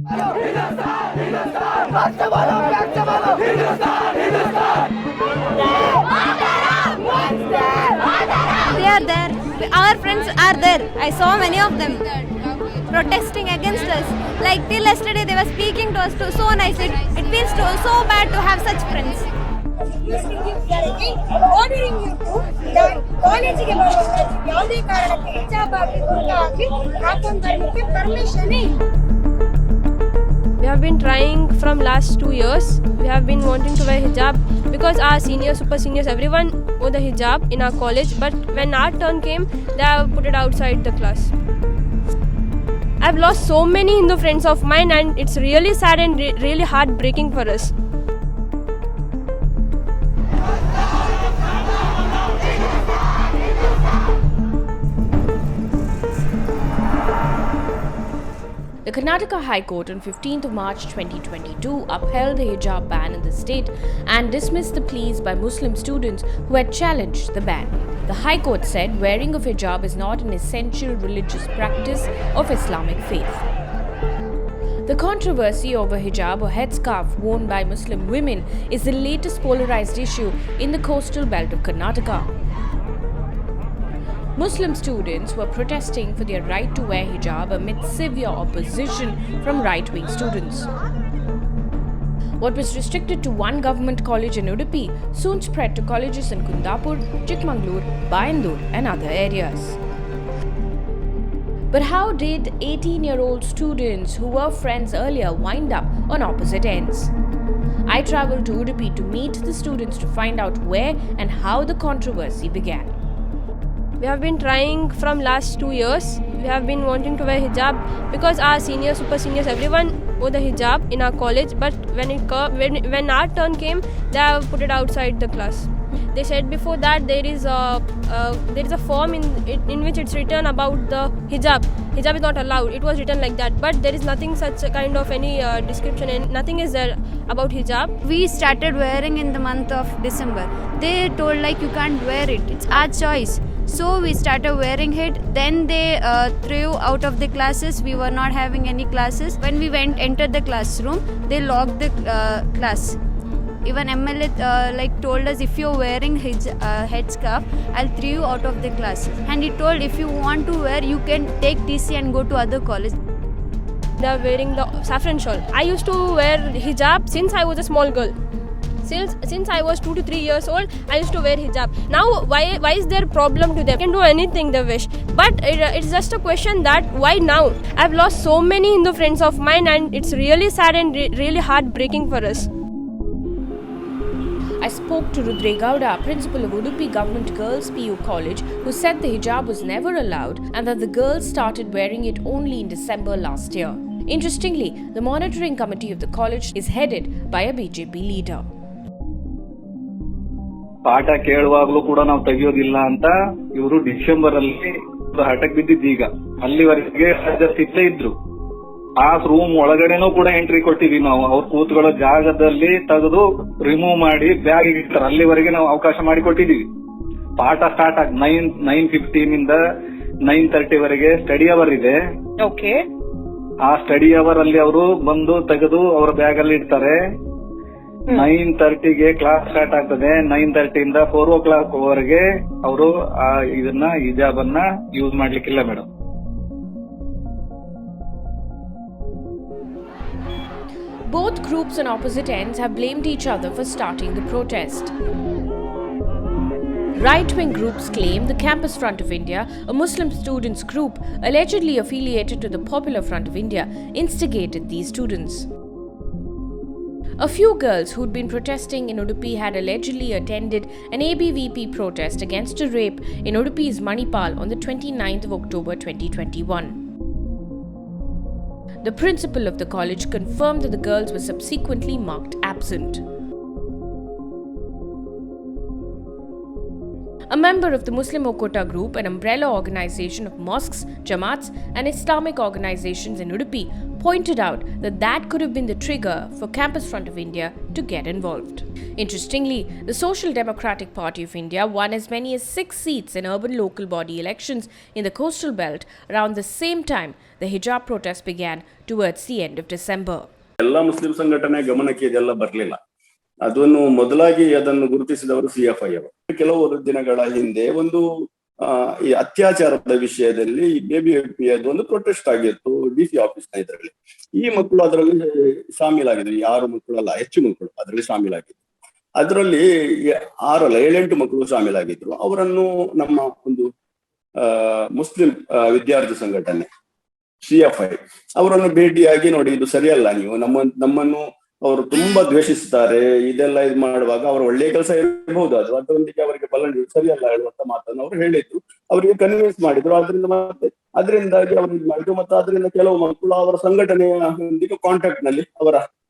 They are there. Our friends are there. I saw many of them protesting against us. Like till yesterday, they were speaking to us so nicely. It feels so bad to have such friends. ordering you to ಕಾಲೇಜಿಗೆ ಬರುವಾಗ ಯಾವುದೇ ಕಾರಣಕ್ಕೆ ಹಿಜಾಬ್ ಆಗಲಿ ಬುರ್ಕಾ ಆಗಲಿ ಹಾಕೊಂಡು ಬರಲಿಕ್ಕೆ permission ಇಲ್ಲ. We have been trying from last 2 years. We have been wanting to wear hijab because our seniors, super seniors, everyone wore the hijab in our college. But when our turn came, they have put it outside the class. I've lost so many Hindu friends of mine, and it's really sad and really heartbreaking for us. The Karnataka High Court on 15th of March 2022 upheld the hijab ban in the state and dismissed the pleas by Muslim students who had challenged the ban. The High Court said wearing of hijab is not an essential religious practice of Islamic faith. The controversy over hijab or headscarf worn by Muslim women is the latest polarised issue in the coastal belt of Karnataka. Muslim students were protesting for their right to wear hijab amid severe opposition from right-wing students. What was restricted to one government college in Udupi soon spread to colleges in Kundapur, Chikmagalur, Bayandur and other areas. But how did 18-year-old students who were friends earlier wind up on opposite ends? I travelled to Udupi to meet the students to find out where and how the controversy began. We have been trying from last 2 years. We have been wanting to wear hijab because our seniors, super seniors, everyone wore the hijab in our college. But when our turn came, they have put it outside the class. They said before that there is a form in which it's written about the hijab. Hijab is not allowed. It was written like that. But there is nothing such a kind of any description, and nothing is there about hijab. We started wearing in the month of December. They told like you can't wear it. It's our choice. So we started wearing it. Then they threw out of the classes. We were not having any classes. When we entered the classroom, they locked the class. Even MLA told us if you're wearing headscarf, I'll throw you out of the class. And he told if you want to wear, you can take TC and go to other college. They are wearing the saffron shawl. I used to wear hijab since I was a small girl. Since I was 2 to 3 years old, I used to wear hijab. Now, why is there a problem to them? They can do anything they wish. But it's just a question that why now? I've lost so many Hindu friends of mine, and it's really sad and really heartbreaking for us. I spoke to Rudregowda, principal of Udupi Government Girls PU College, who said the hijab was never allowed and that the girls started wearing it only in December last year. Interestingly, the monitoring committee of the college is headed by a BJP leader. ಪಾಠ ಕೇಳುವಾಗ್ಲೂ ಕೂಡ ನಾವು ತೆಗಿಯೋದಿಲ್ಲ ಅಂತ ಇವರು December ಅಲ್ಲಿ ಹಠಕ್ ಬಿದ್ದಿದ್ದೀಗ. ಅಲ್ಲಿವರೆಗೆ ಇದ್ದೇ ಇದ್ರು. ಆ ರೂಮ್ ಒಳಗಡೆನೂ ಕೂಡ ಎಂಟ್ರಿ ಕೊಟ್ಟಿದೀವಿ ನಾವು. ಅವ್ರು ಕೂತ್ಕೊಳ್ಳೋ ಜಾಗದಲ್ಲಿ ತೆಗೆದು ರಿಮೂವ್ ಮಾಡಿ ಬ್ಯಾಗ್ ಇಡ್ತಾರೆ. ಅಲ್ಲಿವರೆಗೆ ನಾವು ಅವಕಾಶ ಮಾಡಿ ಕೊಟ್ಟಿದೀವಿ. ಪಾಠ ಸ್ಟಾರ್ಟ್ ಆಗಿ 9:15 ಇಂದ 9:30 ವರೆಗೆ ಸ್ಟಡಿ ಅವರ್ ಇದೆ. ಓಕೆ. ಆ ಸ್ಟಡಿ ಅವರ್ ಅಲ್ಲಿ ಅವರು ಬಂದು ತೆಗೆದು ಅವರ ಬ್ಯಾಗ್ ಅಲ್ಲಿ ಇಡ್ತಾರೆ. 9:30ಗೆ ಕ್ಲಾಸ್ ಸ್ಟಾರ್ಟ್ ಆಗ್ತದೆ. 9:30 ಇಂದ 4 o'clock ವರೆಗೆ ಅವರು ಇದನ್ನ ಹಿಜಾಬ್ ಅನ್ನ ಯೂಸ್ ಮಾಡ್ಲಿಕ್ಕಿಲ್ಲ madam. Both groups on opposite ends have blamed each other for starting the protest. Right-wing groups claim the Campus Front of India, a Muslim students group allegedly affiliated to the Popular Front of India, instigated these students. A few girls who'd been protesting in Udupi had allegedly attended an ABVP protest against a rape in Udupi's Manipal on the 29th of October 2021. The principal of the college confirmed that the girls were subsequently marked absent. A member of the Muslim Okota group, an umbrella organization of mosques, jamaats, and Islamic organizations in Udupi, pointed out that could have been the trigger for Campus Front of India to get involved. Interestingly, the Social Democratic Party of India won as many as 6 seats in urban local body elections in the coastal belt around the same time The hijab protest began towards the end of December. ಎಲ್ಲ Muslim ಸಂಘಟನೆ ಗಮನಕ್ಕೆ ಇದೆಲ್ಲ ಬರಲಿಲ್ಲ. ಅದನ್ನು ಮೊದಲಾಗಿ ಅದನ್ನು ಗುರುತಿಸಿದವರು CFI ಅವರು. ಕೆಲವು ದಿನಗಳ ಹಿಂದೆ ಒಂದು ಈ ಅತ್ಯಾಚಾರದ ವಿಷಯದಲ್ಲಿ BBFP ಒಂದು ಪ್ರೊಟೆಸ್ಟ್ ಆಗಿತ್ತು DC ಆಫೀಸ್ನ ಇದರಲ್ಲಿ. ಈ ಮಕ್ಕಳು ಅದರಲ್ಲಿ ಶಾಮೀಲಾಗಿದ್ರು. 6 ಮಕ್ಕಳಲ್ಲ, ಹೆಚ್ಚು ಮಕ್ಕಳು ಅದರಲ್ಲಿ ಶಾಮೀಲಾಗಿದ್ರು. ಅದರಲ್ಲಿ 7-8 ಮಕ್ಕಳು ಶಾಮೀಲಾಗಿದ್ರು. ಅವರನ್ನು ನಮ್ಮ ಒಂದು ಮುಸ್ಲಿಂ ವಿದ್ಯಾರ್ಥಿ ಸಂಘಟನೆ CFI ಅವರನ್ನು ಭೇಟಿಯಾಗಿ, ನೋಡಿ ಇದು ಸರಿಯಲ್ಲ, ನೀವು ನಮ್ಮನ್ನು ಅವರು ತುಂಬಾ ದ್ವೇಷಿಸ್ತಾರೆ, ಇದೆಲ್ಲ ಇದು ಮಾಡುವಾಗ ಅವರ ಒಳ್ಳೆಯ ಕೆಲಸ ಇರಬಹುದು, ಅದರೊಂದಿಗೆ ಅವರಿಗೆ ಬಲ ಸರಿಯಲ್ಲ ಹೇಳುವಂತ ಮಾತನ್ನು ಅವರು ಹೇಳಿದ್ರು. ಅವರಿಗೆ ಕನ್ವಿನ್ಸ್ ಮಾಡಿದ್ರು. ಅದರಿಂದಾಗಿ ಅವರು ಇದು ಮಾಡಿದ್ರು. ಮತ್ತು ಅದರಿಂದ ಕೆಲವು ಮಕ್ಕಳು ಅವರ ಸಂಘಟನೆಯೊಂದಿಗೆ ಕಾಂಟ್ಯಾಕ್ಟ್ ನಲ್ಲಿ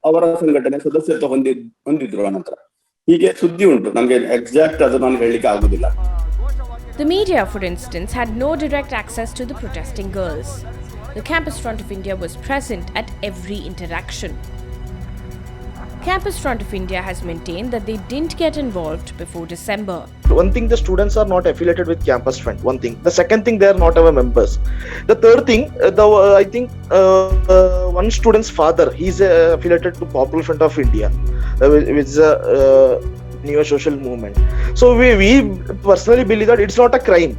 ಅವರ ಸಂಘಟನೆ ಸದಸ್ಯತ್ವ ಹೊಂದಿದ್ರು. ಅನಂತರ ಹೀಗೆ ಸುದ್ದಿ ಉಂಟು. ನಮ್ಗೆ ಎಕ್ಸಾಕ್ಟ್ ಅದು ನಾನು ಹೇಳಲಿಕ್ಕೆ ಆಗುದಿಲ್ಲ. The media, for instance, had no direct access to the protesting girls. The Campus Front of India was present at every interaction. Campus Front of India has maintained that they didn't get involved before December. One thing, the students are not affiliated with Campus Front. One thing. The second thing, they are not our members. The third thing, I think one student's father, he's affiliated to Popular Front of India, which is a new social movement. So we personally believe that it's not a crime.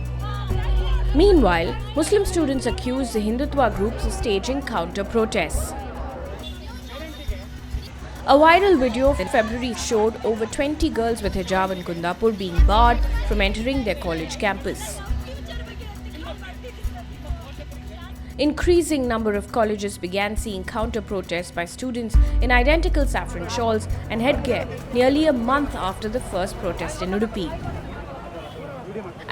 Meanwhile, Muslim students accuse the Hindutva groups of staging counter-protests. A viral video in February showed over 20 girls with hijab in Kundapur being barred from entering their college campus. Increasing number of colleges began seeing counter-protests by students in identical saffron shawls and headgear nearly a month after the first protest in Udupi.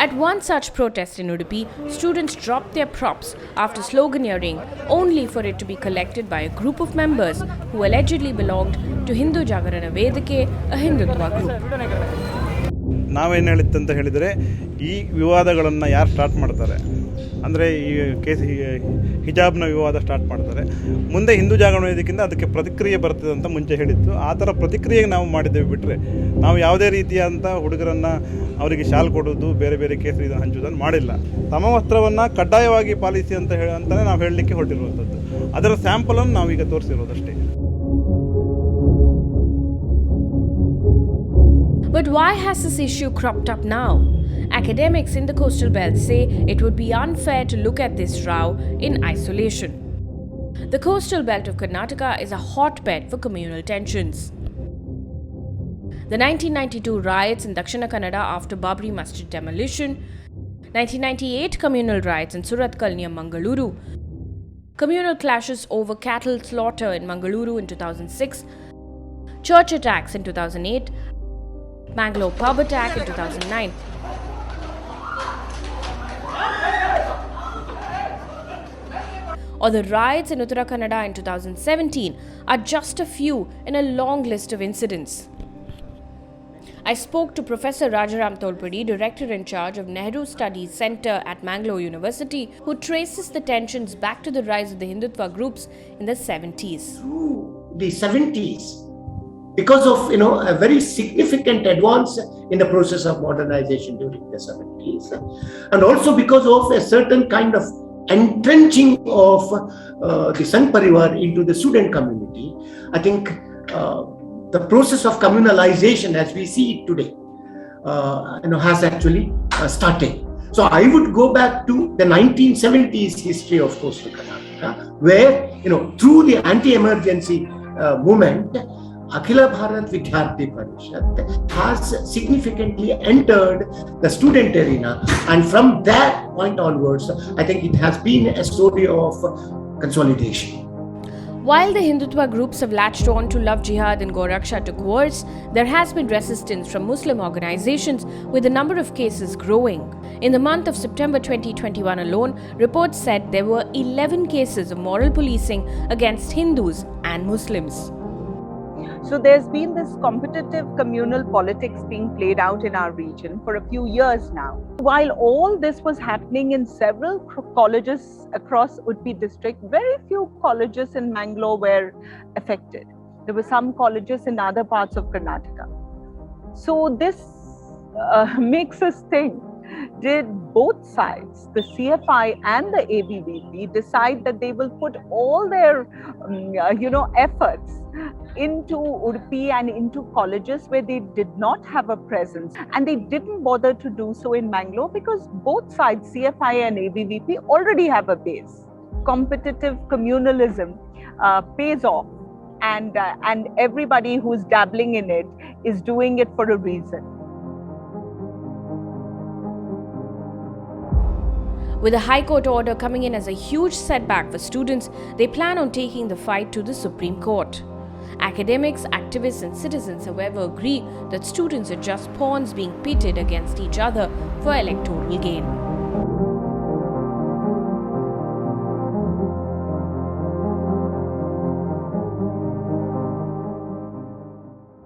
At one such protest in Udupi, students dropped their props after sloganeering, only for it to be collected by a group of members who allegedly belonged to Hindu Jagarana Vedike, a Hindutva group. ನಾವೇನು ಹೇಳಿತ್ತಂತ ಹೇಳಿದರೆ, ಈ ವಿವಾದಗಳನ್ನು ಯಾರು start ಮಾಡ್ತಾರೆ ಅಂದರೆ ಈ case ಹಿಜಾಬ್ನ ವಿವಾದ start ಮಾಡ್ತಾರೆ, ಮುಂದೆ ಹಿಂದೂ ಜಾಗರಣ ವೇದಿಕೆಯಿಂದ ಅದಕ್ಕೆ ಪ್ರತಿಕ್ರಿಯೆ ಬರ್ತದೆ ಅಂತ ಮುಂಚೆ ಹೇಳಿತ್ತು. ಆ ಥರ ಪ್ರತಿಕ್ರಿಯೆಗೆ ನಾವು ಮಾಡಿದ್ದೇವೆ ಬಿಟ್ಟರೆ ನಾವು ಯಾವುದೇ ರೀತಿಯಾದಂಥ ಹುಡುಗರನ್ನು ಅವರಿಗೆ ಶಾಲ್ ಕೊಡೋದು, ಬೇರೆ ಬೇರೆ ಕೇಸರಿ ಇದನ್ನು ಹಂಚುವುದನ್ನು ಮಾಡಿಲ್ಲ. ಸಮವಸ್ತ್ರವನ್ನು ಕಡ್ಡಾಯವಾಗಿ ಪಾಲಿಸಿ ಅಂತಲೇ ನಾವು ಹೇಳಲಿಕ್ಕೆ ಹೊರಟಿರುವಂಥದ್ದು. ಅದರ ಸ್ಯಾಂಪಲನ್ನು ನಾವೀಗ ತೋರಿಸಿರೋದಷ್ಟೇ. But why has this issue cropped up now? Academics in the coastal belt say it would be unfair to look at this row in isolation. The coastal belt of Karnataka is a hotbed for communal tensions. The 1992 riots in Dakshina Kannada after Babri Masjid demolition, 1998 communal riots in Surathkal near Mangaluru, communal clashes over cattle slaughter in Mangaluru in 2006, church attacks in 2008, Mangalore pub attack in 2009. Or the riots in Uttara Kannada in 2017 are just a few in a long list of incidents. I spoke to Professor Rajaram Tolpadi, Director in charge of Nehru Studies Centre at Mangalore University, who traces the tensions back to the rise of the Hindutva groups in the 70s. The 70s, because of a very significant advance in the process of modernization during the 70s, and also because of a certain kind of entrenching of the Sangh Parivar into the student community, I think the process of communalization as we see it today has actually started. So I would go back to the 1970s history of coastal Karnataka, where through the anti-emergency movement, Akhila Bharat Vidyarthi Parishad has significantly entered the student arena, and from that point onwards, I think it has been a story of consolidation. While the Hindutva groups have latched on to love jihad and Goraksha to coerce, there has been resistance from Muslim organizations, with the number of cases growing. In the month of September 2021 alone, reports said there were 11 cases of moral policing against Hindus and Muslims. So there's been this competitive communal politics being played out in our region for a few years now. While all this was happening in several colleges across Udupi district, very few colleges in Mangalore were affected. There were some colleges in other parts of Karnataka. So this makes us think did both sides, the CFI and the ABVP, decide that they will put all their efforts into Udupi and into colleges where they did not have a presence, and they didn't bother to do so in Mangalore because both sides, CFI and ABVP, already have a base. Competitive communalism pays off, and everybody who's dabbling in it is doing it for a reason. With the High Court order coming in as a huge setback for students, they plan on taking the fight to the Supreme Court. Academics, activists and citizens, however, agree that students are just pawns being pitted against each other for electoral gain.